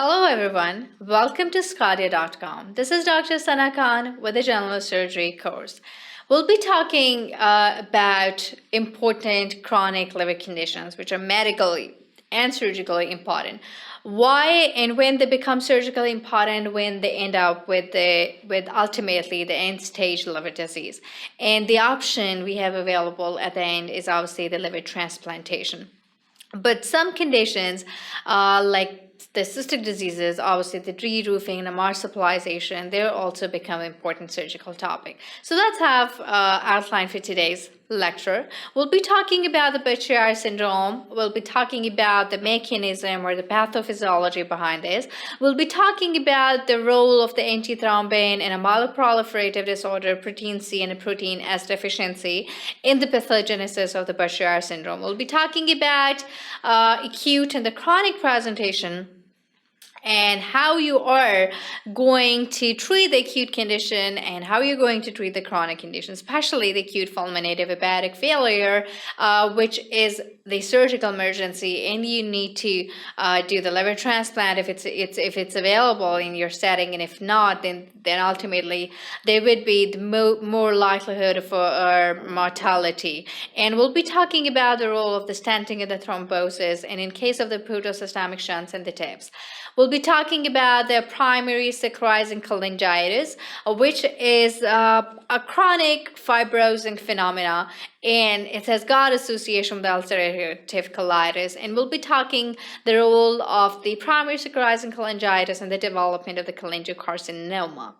Hello everyone, welcome to sqadia.com. This is Dr. Sana Khan with the General Surgery course. We'll be talking about important chronic liver conditions which are medically and surgically important. Why and when they become surgically important, when they end up with ultimately the end stage liver disease. And the option we have available at the end is obviously the liver transplantation. But some conditions, like the cystic diseases, obviously the re-roofing and the marsupialization, they'll also become important surgical topic. So let's have outline for today's lecture. We'll be talking about the Chiari syndrome. We'll be talking about the mechanism or the pathophysiology behind this. We'll be talking about the role of the antithrombin in a myeloproliferative disorder, protein C and a protein S deficiency in the pathogenesis of the Chiari syndrome. We'll be talking about acute and the chronic presentation and how you are going to treat the acute condition and how you're going to treat the chronic condition, especially the acute fulminative hepatic failure, which is the surgical emergency, and you need to do the liver transplant if it's available in your setting, and if not, then ultimately there would be the more likelihood for mortality. And we'll be talking about the role of the stenting and the thrombosis, and in case of the portosystemic shunts and the TAPs. We'll be talking about the primary Sclerosing Cholangitis, which is a chronic fibrosing phenomena, and it has got association with ulcerative colitis. And we'll be talking the role of the primary Sclerosing Cholangitis and the development of the cholangiocarcinoma.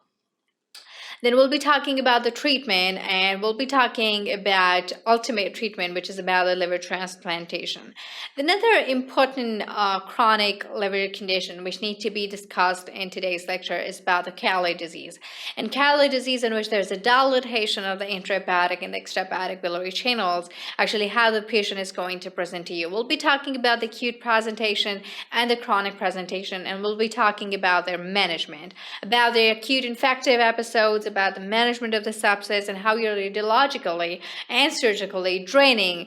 Then we'll be talking about the treatment, and we'll be talking about ultimate treatment, which is about the liver transplantation. Another important chronic liver condition which needs to be discussed in today's lecture is about the Chiari disease. And Chiari disease, in which there's a dilatation of the intrahepatic and the extrahepatic biliary channels, actually how the patient is going to present to you. We'll be talking about the acute presentation and the chronic presentation, and we'll be talking about their management, about the acute infective episodes, about the management of the sepsis, and how you're radiologically and surgically draining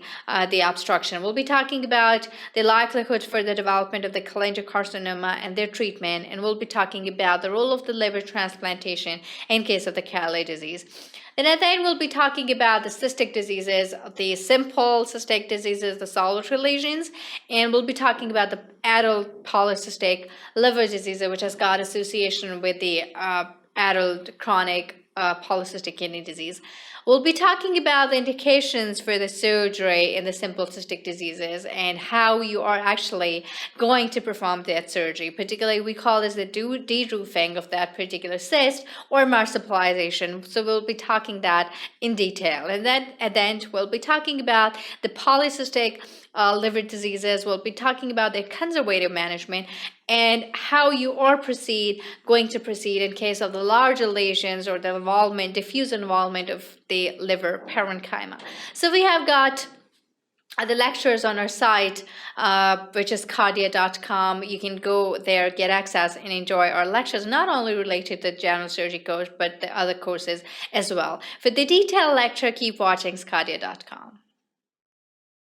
the obstruction. We'll be talking about the likelihood for the development of the cholangiocarcinoma and their treatment, and we'll be talking about the role of the liver transplantation in case of the Chiari disease. Then at the end, we'll be talking about the cystic diseases, the simple cystic diseases, the solitary lesions, and we'll be talking about the adult polycystic liver disease, which has got association with the adult chronic polycystic kidney disease. We'll be talking about the indications for the surgery in the simple cystic diseases and how you are actually going to perform that surgery. Particularly, we call this the de-roofing of that particular cyst or marsupialization. So we'll be talking that in detail. And then at the end, we'll be talking about the polycystic liver diseases. We'll be talking about their conservative management and how you are going to proceed in case of the larger lesions or the involvement, diffuse involvement of the liver parenchyma. So we have got the lectures on our site, which is sqadia.com. You can go there, get access, and enjoy our lectures, not only related to the general surgery course, but the other courses as well. For the detailed lecture, keep watching sqadia.com.